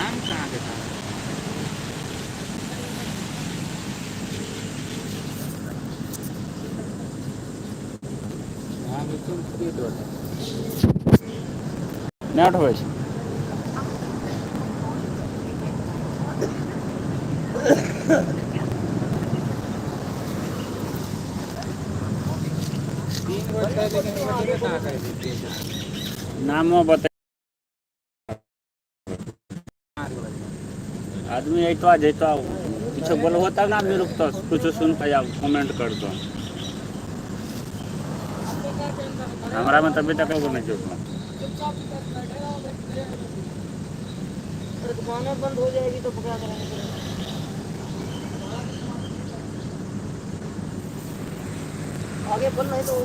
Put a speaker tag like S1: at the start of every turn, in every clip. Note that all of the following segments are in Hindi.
S1: नाम कहाँ देखा नाम एकदम स्पीड होता नेट हो 3 वर्ष पहले लेकिन कहाँ कर देते नामो बता आदमी अतो जतो कुछ बोलबो तब ना आदमी रुकता कुछ सुन के या कमेंट कर दो हमारा में तभी तक नहीं जुड़ना
S2: दुकानें बंद हो जाएगी तो क्या करेंगे आगे बढ़ नहीं तो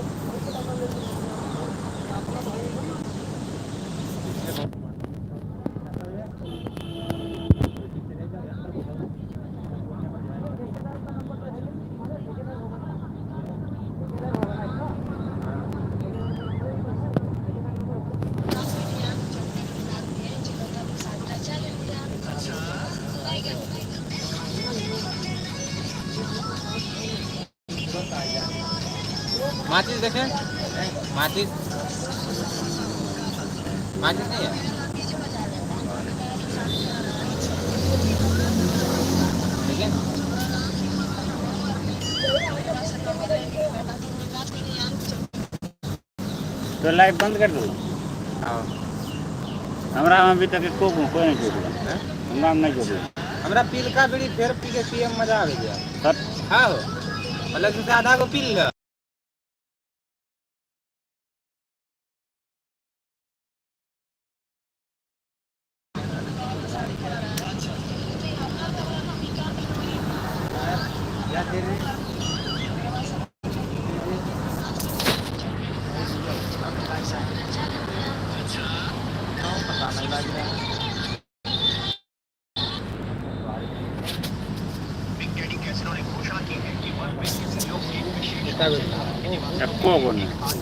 S1: माचिस देखें माचिस माचिस नहीं है ठीक है तो लाइट बंद कर दो हमारा अभी तक कोई नहीं जुड़ा हमारा नहीं जुड़ा हमरा पील का बीड़ी फिर पी के पीएम मजा आ गया हाँ अलग से आधा को पी ल Ecco